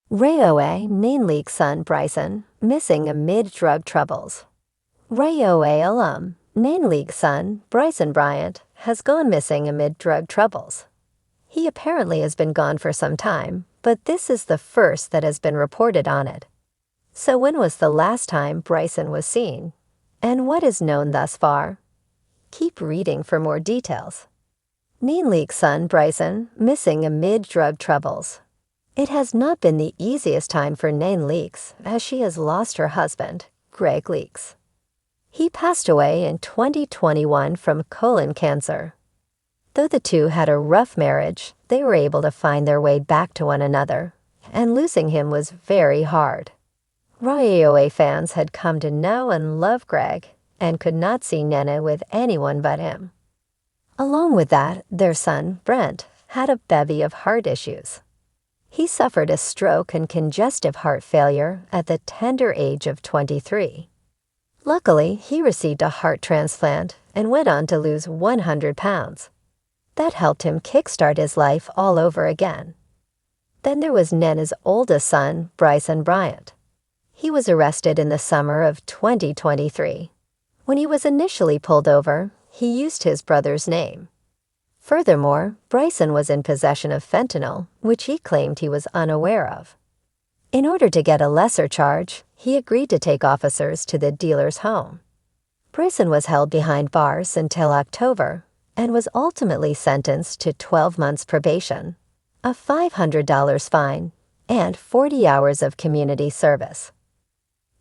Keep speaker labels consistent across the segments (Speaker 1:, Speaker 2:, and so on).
Speaker 1: Rayoe NeNe's son Bryson, missing amid drug troubles. Rayoe alum, NeNe's son, Bryson Bryant, has gone missing amid drug troubles. He apparently has been gone for some time, but this is the first that has been reported on it. So when was the last time Bryson was seen? And what is known thus far? Keep reading for more details. NeNe's son Bryson, missing amid drug troubles. It has not been the easiest time for NeNe Leakes, as she has lost her husband, Greg Leakes. He passed away in 2021 from colon cancer. Though the two had a rough marriage, they were able to find their way back to one another, and losing him was very hard. Rayoe fans had come to know and love Greg, and could not see NeNe with anyone but him. Along with that, their son, Brent, had a bevy of heart issues. He suffered a stroke and congestive heart failure at the tender age of 23. Luckily, he received a heart transplant and went on to lose 100 pounds. That helped him kickstart his life all over again. Then there was NeNe's oldest son, Bryson Bryant. He was arrested in the summer of 2023. When he was initially pulled over, he used his brother's name. Furthermore, Bryson was in possession of fentanyl, which he claimed he was unaware of. In order to get a lesser charge, he agreed to take officers to the dealer's home. Bryson was held behind bars until October and was ultimately sentenced to 12 months probation, a $500 fine, and 40 hours of community service.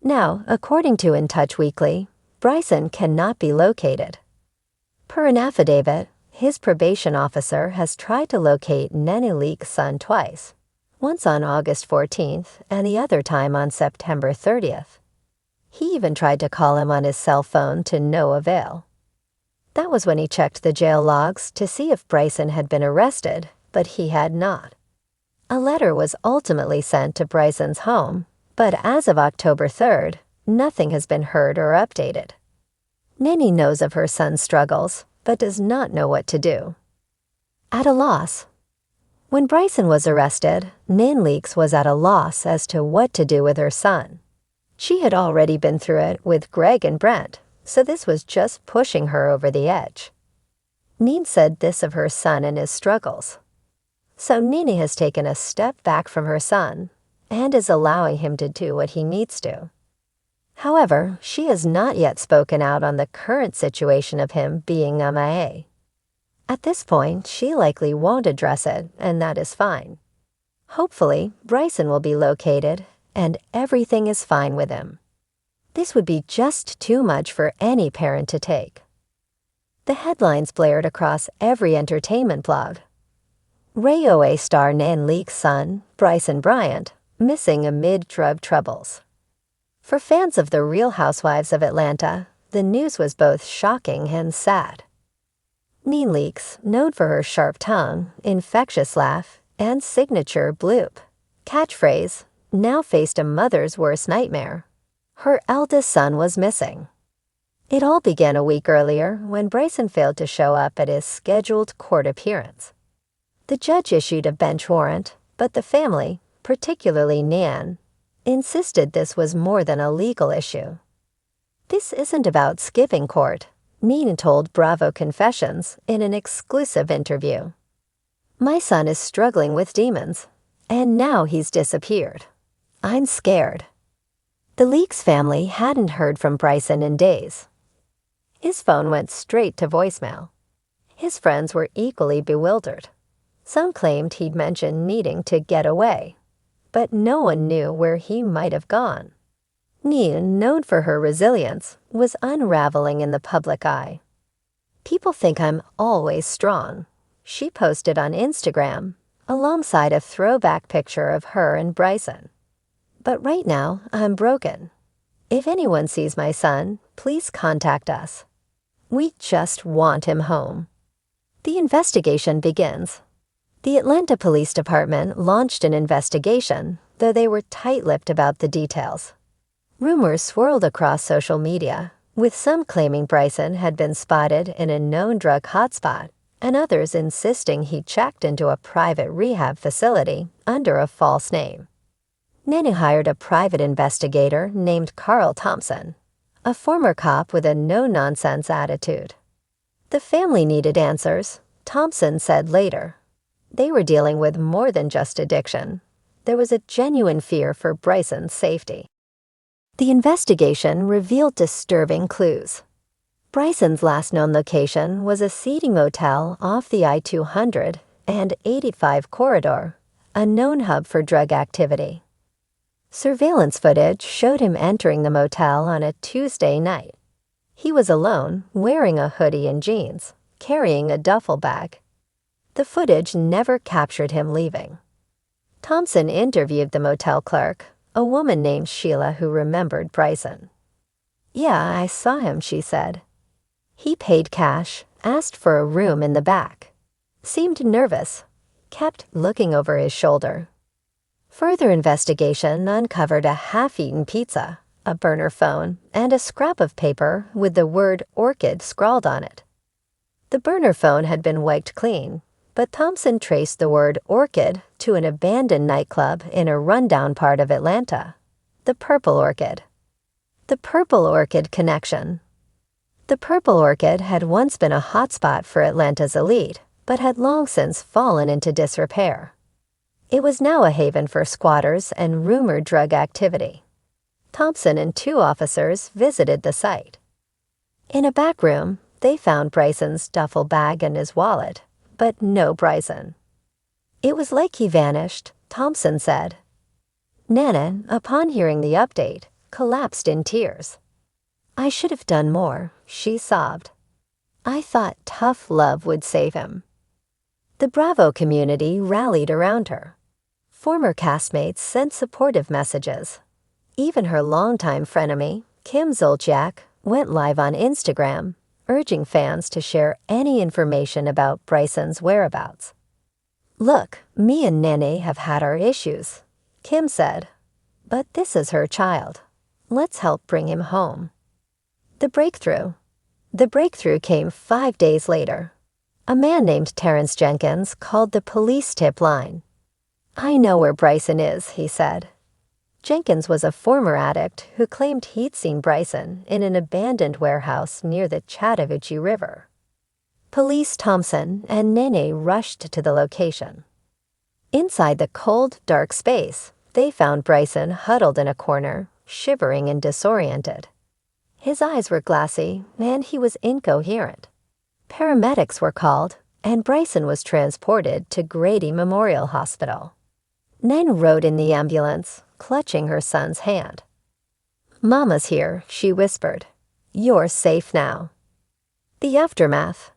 Speaker 1: Now, according to In Touch Weekly, Bryson cannot be located. Per an affidavit, his probation officer has tried to locate NeNe Leakes' son twice, once on August 14th and the other time on September 30th. He even tried to call him on his cell phone to no avail. That was when he checked the jail logs to see if Bryson had been arrested, but he had not. A letter was ultimately sent to Bryson's home, but as of October 3rd, nothing has been heard or updated. NeNe knows of her son's struggles, but does not know what to do. At a loss. When Bryson was arrested, NeNe Leakes was at a loss as to what to do with her son. She had already been through it with Greg and Brent, so this was just pushing her over the edge. NeNe said this of her son and his struggles. So NeNe has taken a step back from her son and is allowing him to do what he needs to. However, she has not yet spoken out on the current situation of him being MIA. At this point, she likely won't address it, and that is fine. Hopefully, Bryson will be located, and everything is fine with him. This would be just too much for any parent to take. The headlines blared across every entertainment blog. Rayoe star NeNe Leakes' son, Bryson Bryant, missing amid drug troubles. For fans of the Real Housewives of Atlanta, the news was both shocking and sad. NeNe Leakes, known for her sharp tongue, infectious laugh, and signature bloop catchphrase, now faced a mother's worst nightmare. Her eldest son was missing. It all began a week earlier when Bryson failed to show up at his scheduled court appearance. The judge issued a bench warrant, but the family, particularly Nan, insisted this was more than a legal issue. This isn't about skipping court, NeNe told Bravo Confessions in an exclusive interview. My son is struggling with demons, and now he's disappeared. I'm scared. The Leakes family hadn't heard from Bryson in days. His phone went straight to voicemail. His friends were equally bewildered. Some claimed he'd mentioned needing to get away, but no one knew where he might have gone. NeNe, known for her resilience, was unraveling in the public eye. People think I'm always strong, she posted on Instagram, alongside a throwback picture of her and Bryson. But right now, I'm broken. If anyone sees my son, please contact us. We just want him home. The investigation begins. The Atlanta Police Department launched an investigation, though they were tight-lipped about the details. Rumors swirled across social media, with some claiming Bryson had been spotted in a known drug hotspot, and others insisting he checked into a private rehab facility under a false name. NeNe hired a private investigator named Carl Thompson, a former cop with a no-nonsense attitude. The family needed answers, Thompson said later. They were dealing with more than just addiction. There was a genuine fear for Bryson's safety. The investigation revealed disturbing clues. Bryson's last known location was a seedy motel off the I-200 and 85 corridor, a known hub for drug activity. Surveillance footage showed him entering the motel on a Tuesday night. He was alone, wearing a hoodie and jeans, carrying a duffel bag. The footage never captured him leaving. Thompson interviewed the motel clerk, a woman named Sheila who remembered Bryson. "Yeah, I saw him," she said. "He paid cash, asked for a room in the back. Seemed nervous, kept looking over his shoulder." Further investigation uncovered a half-eaten pizza, a burner phone, and a scrap of paper with the word orchid scrawled on it. The burner phone had been wiped clean, but Thompson traced the word orchid to an abandoned nightclub in a rundown part of Atlanta, the Purple Orchid. The Purple Orchid connection. The Purple Orchid had once been a hotspot for Atlanta's elite, but had long since fallen into disrepair. It was now a haven for squatters and rumored drug activity. Thompson and 2 officers visited the site. In a back room, they found Bryson's duffel bag and his wallet, but no Bryson. "It was like he vanished," Thompson said. NeNe, upon hearing the update, collapsed in tears. "I should have done more," she sobbed. "I thought tough love would save him." The Bravo community rallied around her. Former castmates sent supportive messages. Even her longtime frenemy, Kim Zolciak, went live on Instagram, urging fans to share any information about Bryson's whereabouts. "Look, me and NeNe have had our issues," Kim said, "but this is her child. Let's help bring him home." The breakthrough. The breakthrough came 5 days later. A man named Terrence Jenkins called the police tip line. "I know where Bryson is," he said. Jenkins was a former addict who claimed he'd seen Bryson in an abandoned warehouse near the Chattahoochee River. Police Thompson and NeNe rushed to the location. Inside the cold, dark space, they found Bryson huddled in a corner, shivering and disoriented. His eyes were glassy, and he was incoherent. Paramedics were called, and Bryson was transported to Grady Memorial Hospital. NeNe rode in the ambulance, clutching her son's hand. "Mama's here," she whispered. "You're safe now." The aftermath.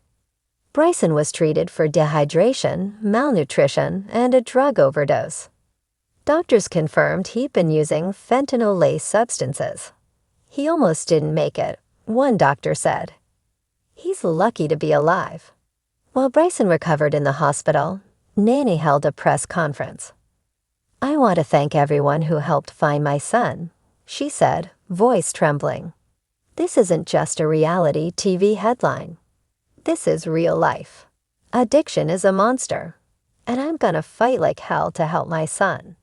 Speaker 1: Bryson was treated for dehydration, malnutrition, and a drug overdose. Doctors confirmed he'd been using fentanyl-laced substances. "He almost didn't make it," one doctor said. "He's lucky to be alive." While Bryson recovered in the hospital, NeNe held a press conference. "I want to thank everyone who helped find my son," she said, voice trembling. "This isn't just a reality TV headline. This is real life. Addiction is a monster, and I'm gonna fight like hell to help my son."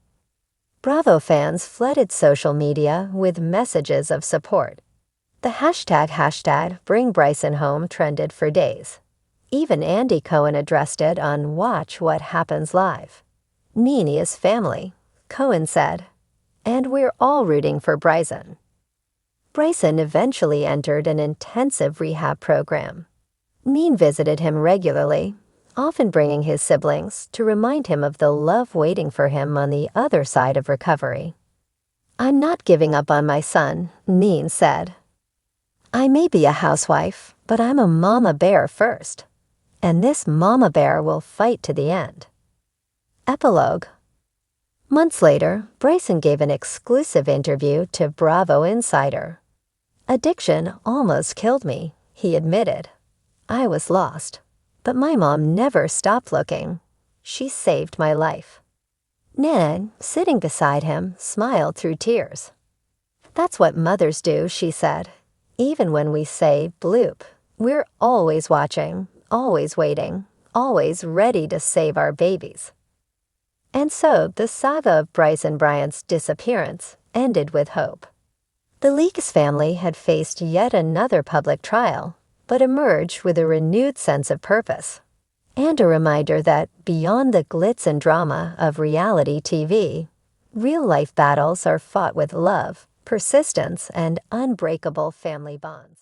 Speaker 1: Bravo fans flooded social media with messages of support. The hashtag Bring Bryson Home trended for days. Even Andy Cohen addressed it on Watch What Happens Live. "NeNe is family," Cohen said, "and we're all rooting for Bryson." Bryson eventually entered an intensive rehab program. NeNe visited him regularly, often bringing his siblings to remind him of the love waiting for him on the other side of recovery. "I'm not giving up on my son," NeNe said. "I may be a housewife, but I'm a mama bear first. And this mama bear will fight to the end." Epilogue. Months later, Bryson gave an exclusive interview to Bravo Insider. "Addiction almost killed me," he admitted. "I was lost, but my mom never stopped looking. She saved my life." NeNe, sitting beside him, smiled through tears. "That's what mothers do," she said. "Even when we say bloop, we're always watching, always waiting, always ready to save our babies." And so the saga of Bryson Bryant's disappearance ended with hope. The Leaks family had faced yet another public trial, but emerged with a renewed sense of purpose. And a reminder that, beyond the glitz and drama of reality TV, real-life battles are fought with love, persistence, and unbreakable family bonds.